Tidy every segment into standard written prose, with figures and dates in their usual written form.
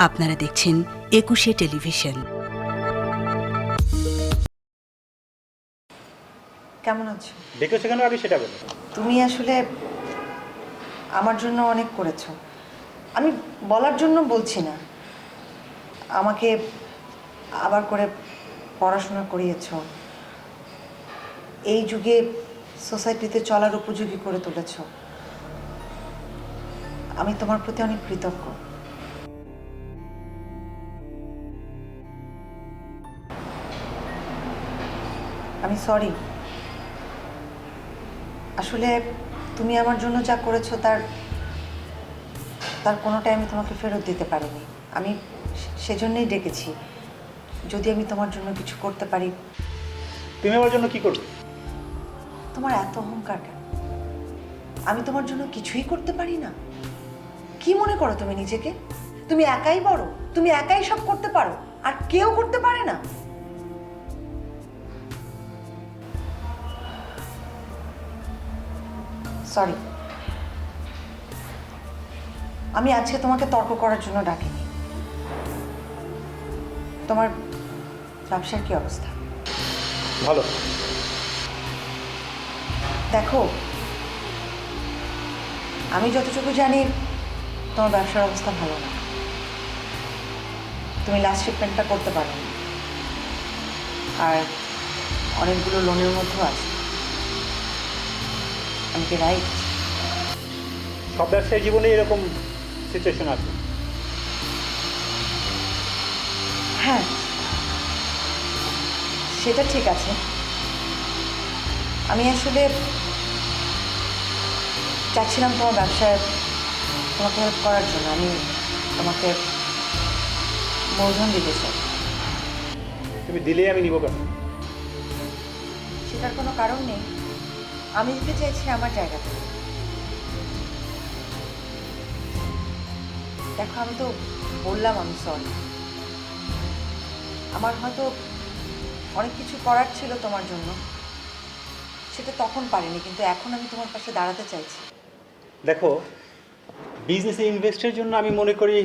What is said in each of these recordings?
আপনারা দেখছেন একুশে টেলিভিশন। কেমন আছো? ডেকেছো কেন আগে সেটা বলো। তুমি আসলে আমার জন্য অনেক করেছো। আমি বলার জন্য বলছি না, আমাকে আবার করে পড়াশোনা করিয়েছো, এই যুগে সোসাইটিতে চলার উপযোগী করে তুলেছো। আমি তোমার প্রতি অনেক কৃতজ্ঞ। আমি সরি। আসলে তুমি আমার জন্য যা করেছো তার কোনোটাই আমি তোমাকে ফেরত দিতে পারিনি। আমি সেজন্যই ডেকেছি, যদি আমি তোমার জন্য কিছু করতে পারি। তুমি আমার জন্য কি করবে? তোমার এত অহংকার কেন? আমি তোমার জন্য কিছুই করতে পারি না? কি মনে করো তুমি নিজেকে? তুমি একাই বড়, তুমি একাই সব করতে পারো, আর কেউ করতে পারে না? সরি, আমি আজকে তোমাকে তর্ক করার জন্য ডাকিনি। তোমার ব্যবসার কি অবস্থা? ভালো। দেখো, আমি যতটুকু জানি তোমার ব্যবসার অবস্থা ভালো না। তুমি লাস্ট শিপমেন্টটা করতে পারো, আর অনেকগুলো লোনের মধ্যেও আছে। আমি কি রাইট? সব ব্যবসায়ী জীবনে এরকম সিচুয়েশন আছে। হ্যাঁ, সেটা ঠিক আছে। আমি আসলে চাচ্ছিলাম তোমার ব্যবসায় তোমাকে হেল্প করার জন্য। আমি তোমাকে মূলধন দিতে চাই। তুমি দিলেই আমি নিব কেন? সেটার কোনো কারণ নেই, আমি দিতে চাইছি আমার জায়গা থেকে। দেখো, আমি তো বললাম আমি সরি। আমার হয়তো অনেক কিছু করার ছিল তোমার জন্য, সেটা তখন পারিনি, কিন্তু এখন আমি তোমার পাশে দাঁড়াতে চাইছি। দেখো, বিজনেসে ইনভেস্টের জন্য আমি মনে করি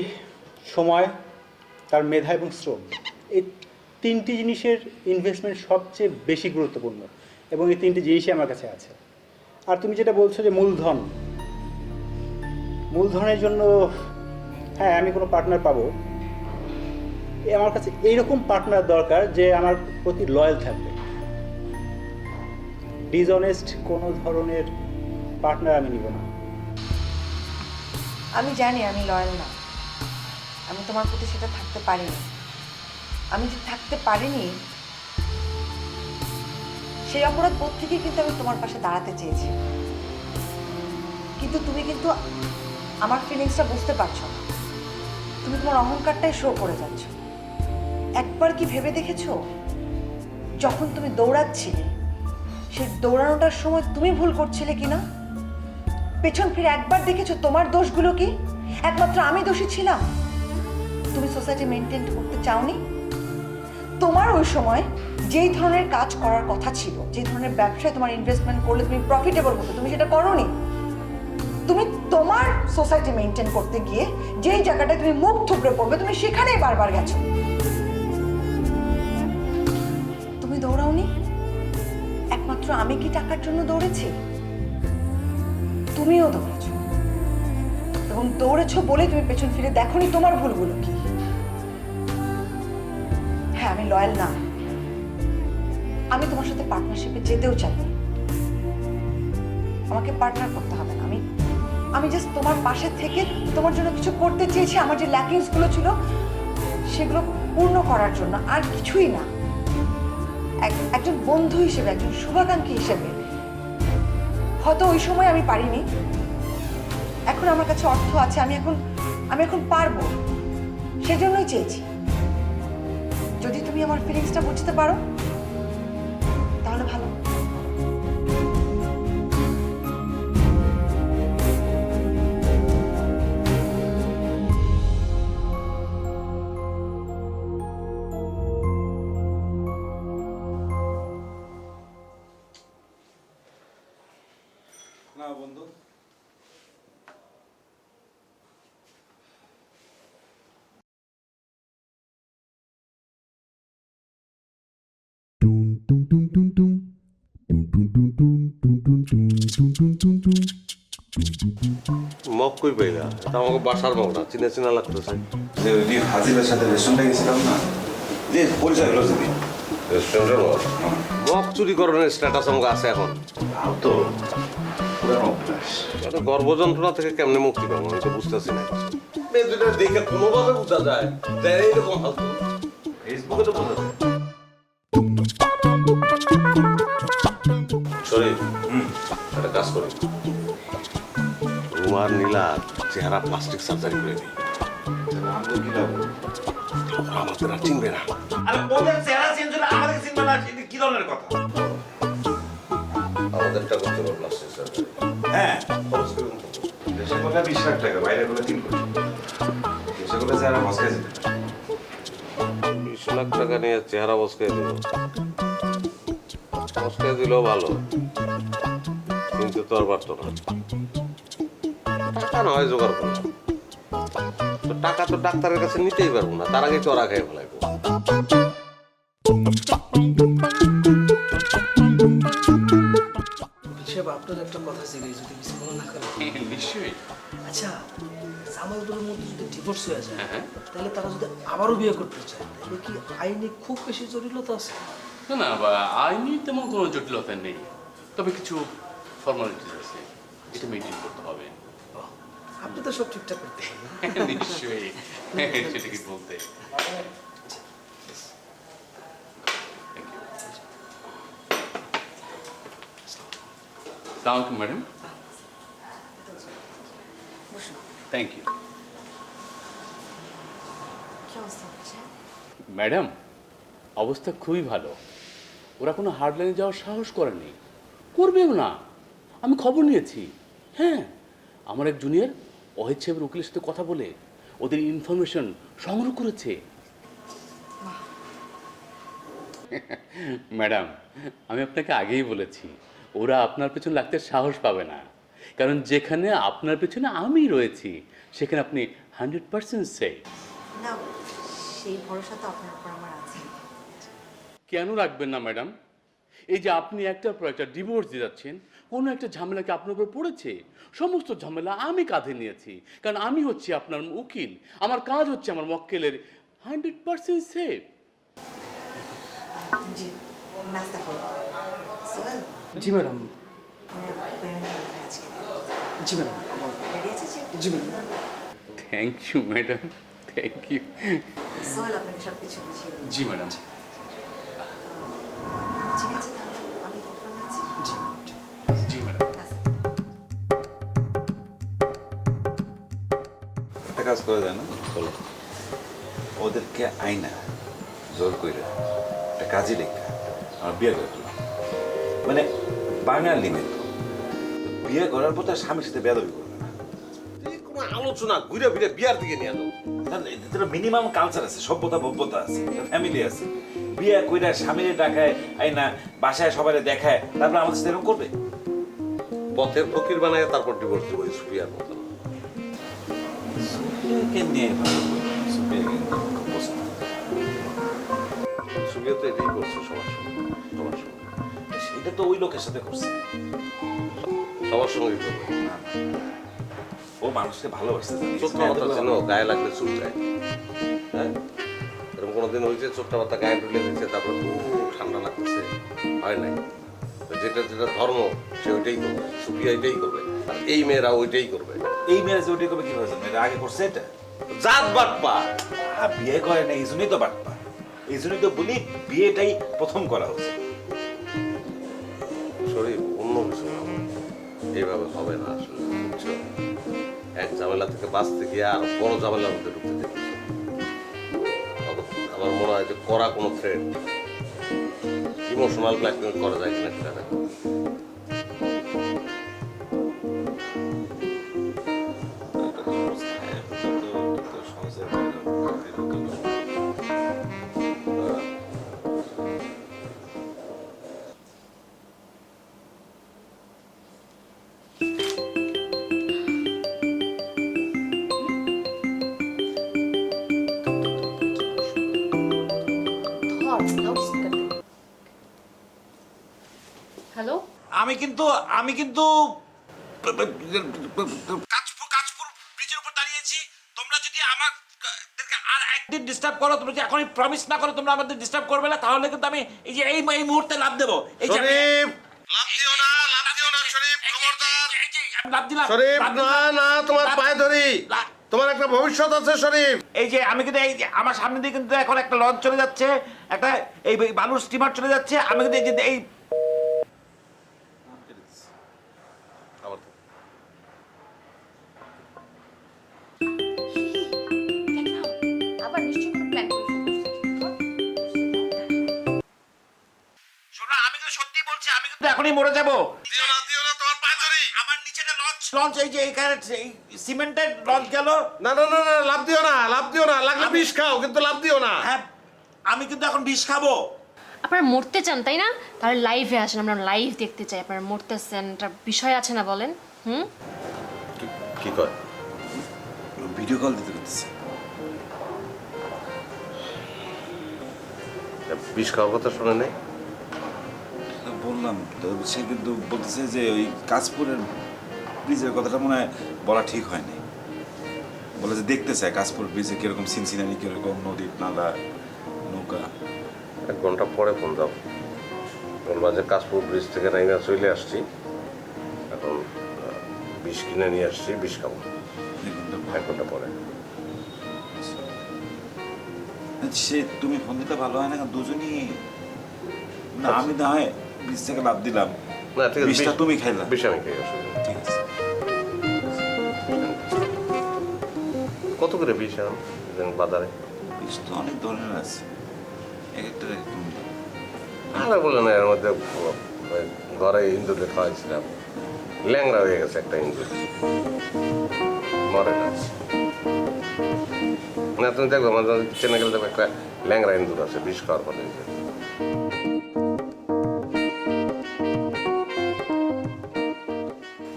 সময়, তার মেধা এবং শ্রম, এই তিনটি জিনিসের ইনভেস্টমেন্ট সবচেয়ে বেশি গুরুত্বপূর্ণ, এবং এই তিনটি জিনিসই আমার কাছে আছে। আর তুমি যেটা বলছো যে মূলধনের জন্য, হ্যাঁ, আমি কোনো পার্টনার পাবো। আমার কাছে এইরকম পার্টনার দরকার যে আমার প্রতি লয়াল থাকবে। ডিসঅনেস্ট কোনো ধরনের পার্টনার আমি নিব না। আমি জানি আমি লয়াল না, আমি তোমার প্রতি সেটা থাকতে পারিনি। আমি যে থাকতে পারিনি, সেই অপরাধ বোধ থেকে কিন্তু আমি তোমার পাশে দাঁড়াতে চেয়েছি। কিন্তু তুমি কিন্তু আমার ফিলিংসটা বুঝতে পারছো না। তুমি তোমার অহংকারটাই শো করে যাচ্ছ। একবার কি ভেবে দেখেছো, যখন তুমি দৌড়াচ্ছিলে, সেই দৌড়ানোটার সময় তুমি ভুল করছিলে কিনা? পেছন ফিরে একবার দেখেছো তোমার দোষগুলো কি? একমাত্র আমি দোষী ছিলাম। তুমি সোসাইটি মেনটেন করতে চাওনি। তোমার ওই সময় যেই ধরনের কাজ করার কথা ছিল, যে ধরনের ব্যবসায় তোমার ইনভেস্টমেন্ট করলে তুমি প্রফিটেবল হতো, তুমি সেটা করোনি। তুমি তোমার সোসাইটি মেনটেন করতে গিয়ে যেই জায়গাটায় তুমি মুখ থুবড়ে পড়বে, তুমি সেখানেই বারবার গেছো। তুমি দৌড়াওনি। একমাত্র আমি কি টাকার জন্য দৌড়েছি? তুমিও দৌড়েছো, এবং দৌড়েছো বলে তুমি পেছন ফিরে দেখোনি তোমার ভুলগুলো কি। হ্যাঁ, আমি লয়াল না। আমি তোমার সাথে পার্টনারশিপে যেতেও চাই। আমাকে পার্টনার করতে হবে না। আমি জাস্ট তোমার পাশে থেকে তোমার জন্য কিছু করতে চেয়েছি, আমার যে ল্যাকিংস গুলো ছিল সেগুলো পূর্ণ করার জন্য, আর কিছুই না। একজন বন্ধু হিসেবে, একজন শুভাকাঙ্ক্ষী হিসেবে। হয়তো ওই সময় আমি পারিনি, এখন আমার কাছে অর্থ আছে, আমি এখন পারবো, সেজন্যই চেয়েছি। যদি তুমি আমার ফিলিংসটা বুঝতে পারো তাহলে ভালো। না বন্ধু, মগ কই পাইলা? এটা আমাকে বাসার মগ না, চিনা চিনা লাগতেছে। যে ওই হাজিবের সাথে রেস্টুরেন্টে গেছিলাম না, যে পরিচয় হলো যদি রেস্টুরেন্টের মগ? মগ চুরি করার স্ট্যাটাস আমাকে আছে এখন। তাও তো পুরানো অভ্যাস। এটা গর্ভযন্ত্রণা থেকে কেমনে মুক্তি পাবো আমি তো বুঝতেছি না। মেয়ে দুটো দেখে কোনোভাবে বোঝা যায় যে এইরকম ফালতু। ফেসবুকে তো বোঝা যায়। শরীর একটা কাজ করি, রুমার নীলা চেহারা প্লাস্টিক সার্জারি করে দিই। আমাদের কি লাভ? আমাদের আর চিনবে না। আরে ওদের চেহারা চেঞ্জ হলে আমাদের চিনবে না, এটা কি ধরনের কথা? আমাদেরটা করতে পারবো প্লাস্টিক সার্জারি। হ্যাঁ, খরচ করুন। দেশে করলে 20 লাখ টাকা, বাইরে করলে 3 কোটি। দেশে করলে চেহারা বসকাই যেতে পারে। 20 লাখ টাকা নিয়ে চেহারা বসকাই দিব। বসকাই দিলেও ভালো, কিন্তু তো আর পারতো না। টাকা নয় জোগাড় করলাম, তো টাকা তো ডাক্তারের কাছে নিতেই পারবো না, তার আগে তো ওরা খেয়ে ফেলাইবো। হিসেব আপনার একটা কথা ছিল যদি কিছু মনে না করেন। নিশ্চয়ই। আচ্ছা, জামাইগুলোর মধ্যে যদি ডিভোর্স হয়ে যায় তাহলে তারা যদি আবারও বিয়ে করতে চায় তাহলে কি আইনে খুব বেশি জটিলতা আছে? না না, আইনি তেমন কোনো জটিলতা নেই, তবে কিছু ফর্মালিটিস আছে, এটা মেনটেন করতে হবে। বাহ, আপনি তো সব ঠিকঠাক করতে পারেন। নিশ্চয়ই, সেটা কি বলতে। সালাম ম্যাডাম। Thank you madam. অবস্থা খুবই ভালো, ওরা কোনো হার্ডলাইনে যাওয়ার সাহস করেনি, করবেও না। আমি খবর নিয়েছি। হ্যাঁ, আমার এক জুনিয়র অহিত সাহেবের উকিলের সাথে কথা বলে ওদের ইনফরমেশন সংগ্রহ করেছে। ম্যাডাম, আমি আপনাকে আগেই বলেছি ওরা আপনার পেছনে লাগতে সাহস পাবে না, কারণ যেখানে আপনার পেছনে আমি রয়েছি সেখানে আপনি 100% সেফ। না, সেই ভরসা তো আপনার উপর আমার আছে। কেন রাখবেন না ম্যাডাম? এই যে আপনি একটার পর একটা ডিভোর্স দিয়ে যাচ্ছেন, কোনো একটা ঝামেলা কি আপনার উপর পড়েছে? সমস্ত ঝামেলা আমি কাঁধে নিয়েছি, কারণ আমি হচ্ছি আপনার উকিল। আমার কাজ হচ্ছে আমার মক্কেলের 100% সেফ। জি, নাস্তা করো। সোহেল, জি ম্যাডাম। পেমেন্ট আজকে জি ম্যাডাম। রেডি আছে? জি madam. Thank you madam, thank you. Sohel আপনাকে সব কিছু বুঝিয়ে দেবো। জি ম্যাডাম। ঠিক আছে, তাহলে আমি কখন আছি? জি। জি ম্যাডাম। একটা কাজ করে দেয় না, বলো ওদেরকে আইনা জোর কইরা একটা কাজই লেখা আমার বিয়ে করে দিলাম। মানে বাঙালি মেয়ে তো বিয়ে করার পর তার স্বামীর সাথে বেদবি করবে না। কোনো আলোচনা ঘুরে ফিরে বিয়ার দিকে নিয়ে যাও। মিনিমাম কালচার আছে, সভ্যতা ভব্যতা আছে, ফ্যামিলি আছে। বিয়ে কইরা স্বামীর ডাকায় আইনা বাসায় সবাই দেখায়, তারপর আমাদের সাথে এরকম করবে। পথের ফকির বানায় তারপর ডিভোর্স দিব এই সুফিয়ার মতো। সুফিয়াকে নিয়ে ভালো বলবো, সুফিয়াকে খুব পছন্দ। সুফিয়া তো এটাই করছে সবার সঙ্গে, সবার সঙ্গে, সেটা তো ওই লোকের সাথে করছে। সবার সঙ্গে করবে। না, ও মানুষকে ভালোবাসতে জানে। ছোট্ট মাথা চেনো, গায়ে লাগলে চুপ যায়। হ্যাঁ, এরকম কোনোদিন হয়েছে ছোট্ট মাথা গায়ে ঢুলে দিচ্ছে তারপর খুব ঠান্ডা লাগতেছে? হয় নাই। তো যেটা যেটা ধর্ম সে ওইটাই করবে, সুফিয়া এটাই করবে, আর এই মেয়েরা ওইটাই করবে। এই মেয়েরা যে ওইটাই করবে কি হয়েছে? মেয়েরা আগে করছে এটা, জাত বাটপা। বিয়ে করে না, এই জন্যই তো বাটপা। এই জন্যই তো বলি বিয়েটাই প্রথম করা হচ্ছে। শরীর অন্য কিছু না, এইভাবে হবে না আসলে, বুঝছো? এক ঝামেলা থেকে বাঁচতে গিয়ে আর বড় ঝামেলার মধ্যে ঢুকতে দেখছো। আমার মনে হয় যে করা কোনো থ্রেড, ইমোশনাল ব্ল্যাকমেল করা যায় কিনা সেটা দেখো। হ্যালো, আমি কিন্তু কাজ দাঁড়িয়েছি, তোমরা যদি আমাদেরকে আর একদিন ডিস্টার্ব করো, তোমরা যদি এখনই প্রমিস না করো তোমরা আমাদের ডিস্টার্ব করবে না, তাহলে কিন্তু আমি এই যে এই মুহূর্তে লাভ দেবো। এই যে শরীফ লাভ দিও না শরীফ, খবরদার। আমি লাভ দিলাম। শরীফ লাভ দিলাম। না না, তোমার লাভ- পায়ে ধরি, লা- তোমার একটা ভবিষ্যৎ আছে শরীফ। এই যে আমি কিন্তু এই যে আমার সামনে দিয়ে কিন্তু এখন একটা লঞ্চ চলে যাচ্ছে, একটা এই বালুর স্টিমার চলে যাচ্ছে, আমি কিন্তু এই যে এই আবার আবার নিশ্চয়ই কোনো প্ল্যান করে শোনো, আমি কিন্তু সত্যি বলছি, আমি কিন্তু এখনই মরে যাবো। দিও না তোমার পায়ে ধরি। আমার নিচে লঞ্চ এই যে এখানে এই সিমেন্টের লঞ্চ গেল। না লাভ দিও না, লাগলে বিষ খাও কিন্তু লাভ দিও না। হ্যাঁ, আমি কিন্তু এখন বিষ খাবো। আপনারা মরতে চান তাই না? তাহলে লাইভে আসেন, আমরা লাইভ দেখতে চাই আপনারা মরতেছেন। একটা বিষয় আছে না বলেন? কি কয়? ভিডিও কল দিতে করতেছে। বিষ খাওয়ার কথা শুনে নেই? বললাম তো, সে কিন্তু বলতেছে যে ওই কাশপুরের ব্রিজের কথাটা মনে হয় বলা ঠিক হয়নি। বলে যে দেখতে চায় কাশপুর ব্রিজে কিরকম সিনসিনারি, কিরকম নদী নালা নৌকা। 1 ঘন্টা পরে ফোন দাও, বলবা যে কাশপুর ব্রিজ থেকে নাইনা চলে আসছি, এখন বিষ কিনে নিয়ে আসছি, বিষ খাবো। 1 ঘন্টা পরে। সে তুমি ফোন দিতে ভালো হয় না, দুজনই না, আমি না হয় ব্রিজ থেকে লাভ দিলাম, না ঠিক আছে, বিষটা তুমি খাইলা। বিষ আমি খাই, অসুবিধা নেই। ঠিক আছে। কত করে বিষ এখন বাজারে? বিষ তো অনেক ধরনের আছে, এক একটা এক রকম দাম। আরে বলে না, এর মধ্যে ওই ঘরে ইন্দুরে খাওয়াইছিলাম, ল্যাংড়া হয়ে গেছে একটা ইন্দুর, মরে না। না তুমি দেখবো আমাদের কিচেনে গেলে দেখবে একটা ল্যাংড়া ইন্দুর আছে, বিষ খাওয়ার ফলে হয়েছে।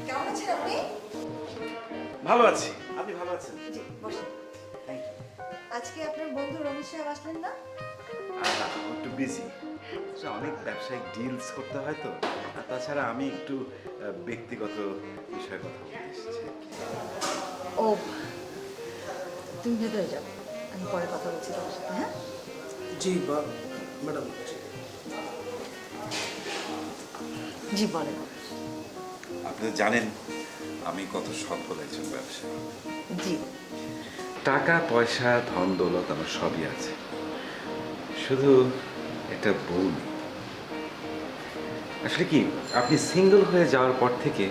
কেমন আছেন আপনি? ভালো আছি, আপনি ভালো আছেন? জি, বসেন। আজকে আপনার বন্ধু রমেশ সাহেব আসলেন না? একটু বিজি, অনেক ব্যবসায়িক ডিলস করতে হয় তো, আর তাছাড়া আমি একটু ব্যক্তিগত বিষয়ে কথা বলতে এসেছি। ও, তুমি ভেতরে যাও, আমি পরে কথা বলছি তোমার সাথে। হ্যাঁ, জি ম্যাডাম। জি বলেন। আপনি জানেন আমি কত সফল একজন ব্যবসায়ী, জি, টাকা পয়সা ধন দৌলত আমার সবই আছে, শুধু একটা বউ নেই। আসলে কি, আপনি সিঙ্গেল হয়ে যাওয়ার পর থেকে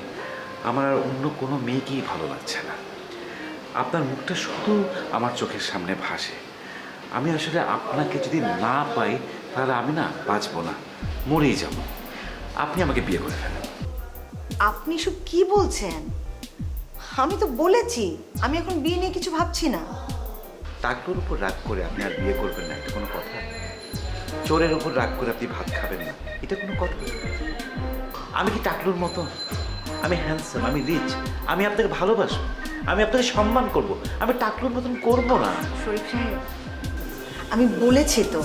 আমার আর অন্য কোনো মেয়েকেই ভালো লাগছে না। আপনার মুখটা শুধু আমার চোখের সামনে ভাসে। আমি আসলে আপনাকে যদি না পাই তাহলে আমি না বাঁচবো না, মরেই যাব। আপনি আমাকে বিয়ে করে ফেলেন। আপনি সব কি বলছেন? আমি তো বলেছি আমি এখন বিয়ে নিয়ে কিছু ভাবছি না। টাকলোর উপর রাগ করে আপনি আর বিয়ে করবেন না, এটা কোনো কথা? চোরের উপর রাগ করে আপনি ভাত খাবেন না, এটা কোনো কথা? আমি কি টাকলুর মতো? আমি হ্যান্ডসাম, আমি রিচ, আমি আপনাকে ভালোবাসবো, আমি আপনাকে সম্মান করব, আমি টাকলুর মতন করবো না। শরীফ সাহেব, আমি বলেছি তো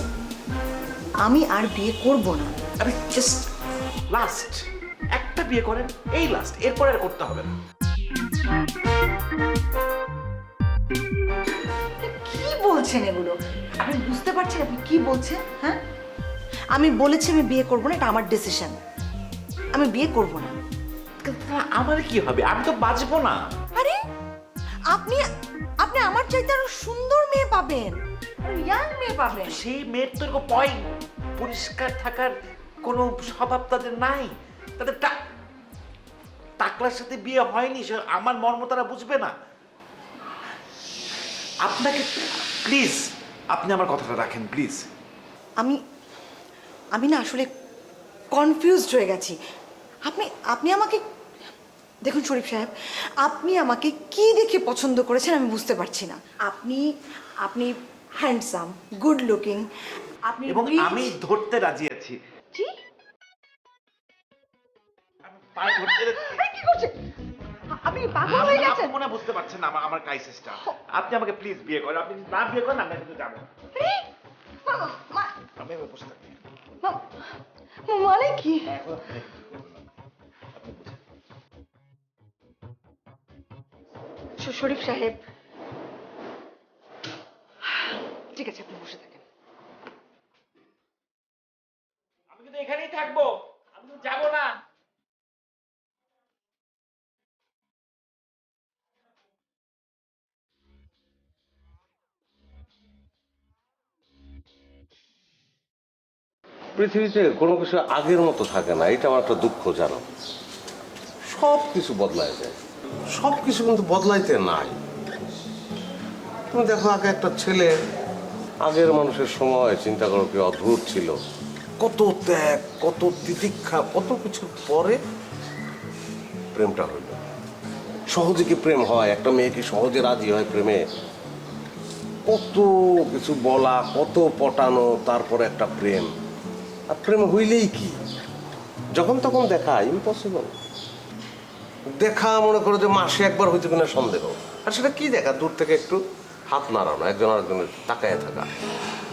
আমি আর বিয়ে করব না। আমি জাস্ট লাস্ট একটা বিয়ে করেন, এই লাস্ট, এরপর আর করতে হবে না। কি বলছেন এগুলো? আপনি বুঝতে পারছেন আপনি কি বলছেন? হ্যাঁ, আমি বলেছি আমি বিয়ে করব না, এটা আমার ডিসিশন। আমি বিয়ে করব না। আমার কি হবে? আমি তো বাঁচবো না। আরে আপনি আপনি আমার চাইতে আরো সুন্দর মেয়ে পাবেন, ইয়াং মেয়ে পাবেন। সেই মেয়ের তো এরকম পরিষ্কার থাকার কোনো স্বভাব তাদের নাই। তাদের টাকলার সাথে বিয়ে হয়নি, সে আমার মর্ম তারা বুঝবে না। আপনাকে প্লিজ, আপনি আমার কথাটা রাখেন প্লিজ। আমি না আসলে কনফিউজড হয়ে গেছি। আপনি আমাকে দেখুন শরীফ সাহেব, আপনি আমাকে কি দেখে পছন্দ করেছেন আমি বুঝতে পারছি না। আপনি হ্যান্ডসাম, গুড লুকিং, আপনি এবং rich। আমি ধরতে রাজি আছি। জি, আমি পায়ে ধরতে আরে কি করছেন? আপনি পাগল হয়ে গেছেন? আপনি মনে হয় বুঝতে পারছেন না আমার ক্রাইসিসটা। আপনি আমাকে প্লিজ বিয়ে করেন। আপনি না বিয়ে করেন আমি কিন্তু যাবো। আরে, আমি এবার বসে থাকি। মানে কি? শরীফ সাহেব, ঠিক আছে, আপনি বসে থাকেন। আমি কিন্তু এখানেই থাকবো, আমি তো যাবো না। পৃথিবীতে কোনো কিছু আগের মতো থাকে না, এটা আমার একটা দুঃখ জানো। সব কিছু বদলায় যায়, সব কিছু কিন্তু বদলাইতে নাই। তুমি দেখো আগে একটা ছেলে, আগের মানুষের সময় চিন্তা করো কি অদ্ভুত ছিল, কত ত্যাগ, কত তিতিক্ষা, কত কিছুর পরে প্রেমটা হইল। সহজে কি প্রেম হয়? একটা মেয়ে কি সহজে রাজি হয় প্রেমে? কত কিছু বলা, কত পটানো, তারপরে একটা প্রেম। আর প্রেম হইলেই কি যখন তখন দেখা ইম্পসিবল। দেখা মনে করো যে মাসে একবার হইতে কিনা সন্দেহ। আর সেটা কি দেখা? দূর থেকে একটু হাত নাড়ানো, একজন আরেকজনের তাকায় থাকা,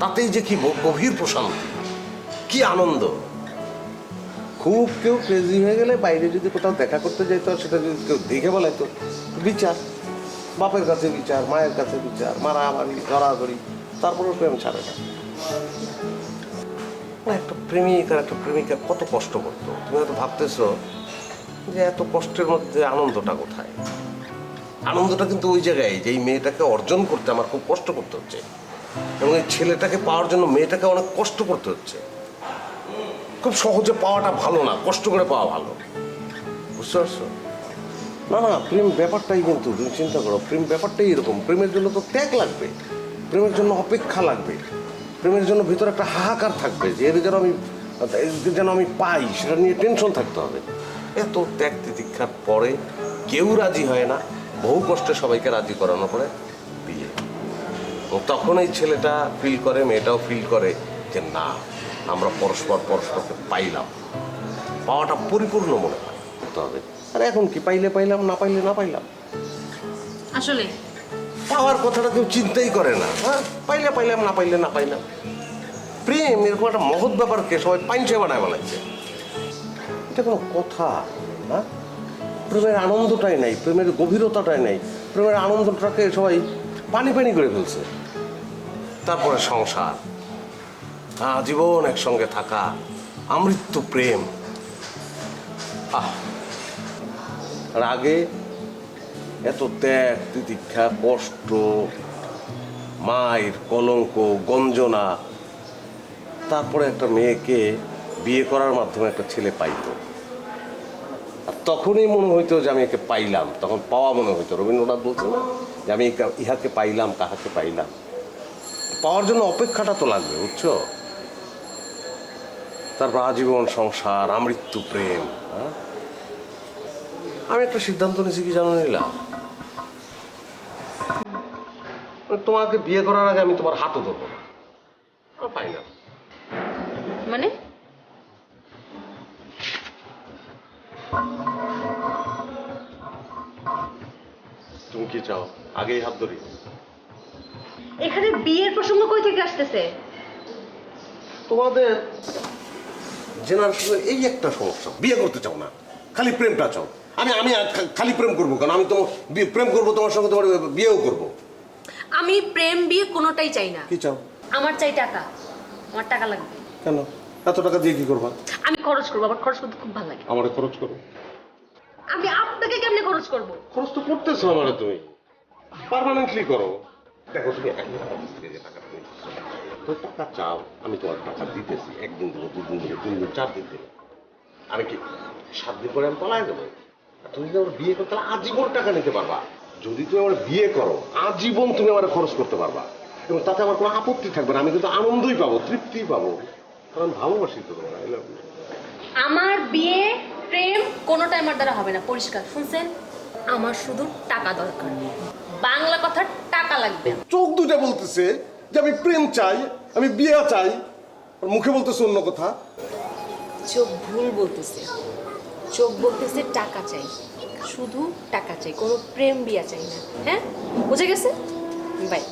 তাতেই যে কি গভীর প্রশান্তি, কি আনন্দ। খুব কেউ ক্রেজি হয়ে গেলে বাইরে যদি কোথাও দেখা করতে যাইতো, আর সেটা যদি কেউ দেখে বলাইতো, বিচার, বাপের কাছে বিচার, মায়ের কাছে বিচার, মারামারি, ধরাধরি, তারপরেও প্রেম ছাড়ে না। একটা প্রেমিক আর একটা প্রেমিকা কত কষ্ট করতো। তুমি হয়তো ভাবতেছো যে এত কষ্টের মধ্যে আনন্দটা কোথায়? আনন্দটা কিন্তু ওই জায়গায় যে এই মেয়েটাকে অর্জন করতে আমার খুব কষ্ট করতে হচ্ছে, এবং এই ছেলেটাকে পাওয়ার জন্য মেয়েটাকে অনেক কষ্ট করতে হচ্ছে। খুব সহজে পাওয়াটা ভালো না, কষ্ট করে পাওয়া ভালো। বুঝতে পারছো? না না, প্রেম ব্যাপারটাই কিন্তু তুমি চিন্তা করো, প্রেম ব্যাপারটাই এরকম। প্রেমের জন্য তো ত্যাগ লাগবে, প্রেমের জন্য অপেক্ষা লাগবে, প্রেমের জন্য ভিতরে একটা হাহাকার থাকবে যে এর যেন আমি পাই, সেটা নিয়ে টেনশন থাকতে হবে। এত ত্যাগ তিতিক্ষার পরে কেউ রাজি হয় না, বহু কষ্টে সবাইকে রাজি করানোর পরে বিয়ে। তখন এই ছেলেটা ফিল করে, মেয়েটাও ফিল করে যে না, আমরা পরস্পরকে পাইলাম, পাওয়াটা পরিপূর্ণ মনে করতে হবে। আর এখন কি পাইলে পাইলাম, না পাইলে না পাইলাম। আসলে পাওয়ার কথাটা কেউ চিন্তাই করে না। হ্যাঁ, পাইলে পাইলাম, না পাইলে না পাইলাম। প্রেম এরকম একটা মহৎ ব্যাপারকে সবাই পাইনসে বানায় বানাইছে। এটা কোনো কথা? হ্যাঁ, প্রেমের আনন্দটাই নাই, প্রেমের গভীরতাটাই নাই, প্রেমের আনন্দটাকে সবাই পানি পানি করে ফেলছে। তারপরে সংসার, জীবন একসঙ্গে থাকা, আমৃত্যু প্রেম। আর আগে এত ত্যাগ তিতিক্ষা, কষ্ট, মায়ের কলঙ্ক, গঞ্জনা, তারপরে একটা মেয়েকে বিয়ে করার মাধ্যমে একটা ছেলে পাইতো। আর তখনই মনে হইতো যে আমি একে পাইলাম, তখন পাওয়া মনে হইতো। রবীন্দ্রনাথ বলছে না যে আমি ইহাকে পাইলাম, কাহাকে পাইলাম। পাওয়ার জন্য অপেক্ষাটা তো লাগবে, বুঝছো? তারপর আজীবন সংসার, আমৃত্যু প্রেম। হ্যাঁ, আমি একটা সিদ্ধান্ত নিয়েছি, কি জানো নীলা? তোমাকে বিয়ে করার আগে আমি তোমার হাতও ধরবো না। পাই না মানে তুমি কি চাও? আগেই হাত ধরি? এখানে বিয়ের প্রসঙ্গ কই থেকে আসতেছে? তোমাদের জেনারেশনের এই একটা সমস্যা, বিয়ে করতে চাও না, খালি প্রেমটা চাও। আমি খালি প্রেম করবো কেন? আমি তো প্রেম করবো তোমার সঙ্গে, তোমার বিয়েও করবো। আমি প্রেম বিয়ে কোনোটাই চাই না। কি চাও? আমার চাই টাকা, আমার টাকা লাগবে। কেন? এত টাকা দিয়ে কি করবা? আমি খরচ করবো, আমার খরচ করতে খুব ভালো লাগে। আমারে খরচ করো। আমি আপনাকে কেমনে খরচ করব? খরচ তো করতেছো আমারে, তুমি পার্মানেন্টলি করো। দেখো তুমি টাকা চাও, আমি তোমার টাকা দিতেছি। একদিন দেবো, দুদিন দেবো, 3 দিন, 4 দিন দেবো। আমি কি 7 দিন পরে আমি পলায় দেবো? তুমি যদি আমার বিয়ে করতে আজীবন টাকা নিতে পারবা। যদি তুমি আমার বিয়ে করো, আজীবন তুমি আমার খরচ করতে পারবা, এবং তাতে আমার কোনো আপত্তি থাকবে না। আমি কিন্তু আনন্দই পাবো, তৃপ্তিই পাবো, কারণ ভালোবাসি তো তোমার। আমার বিয়ে প্রেম কোনোটাই আমার দ্বারা হবে না, পরিষ্কার শুনছেন? আমার শুধু টাকা দরকার, বাংলা কথা টাকা লাগবে। চোখ দুটা বলতেছে যে আমি প্রেম চাই, আমি বিয়ে চাই, আর মুখে বলতেছে অন্য কথা। চোখ ভুল বলতেছে, চোখ বলতেছে টাকা চাই, শুধু টাকা চাই, কোনো প্রেম বিয়া চাই না। হ্যাঁ, বুঝে গেছে? বাই।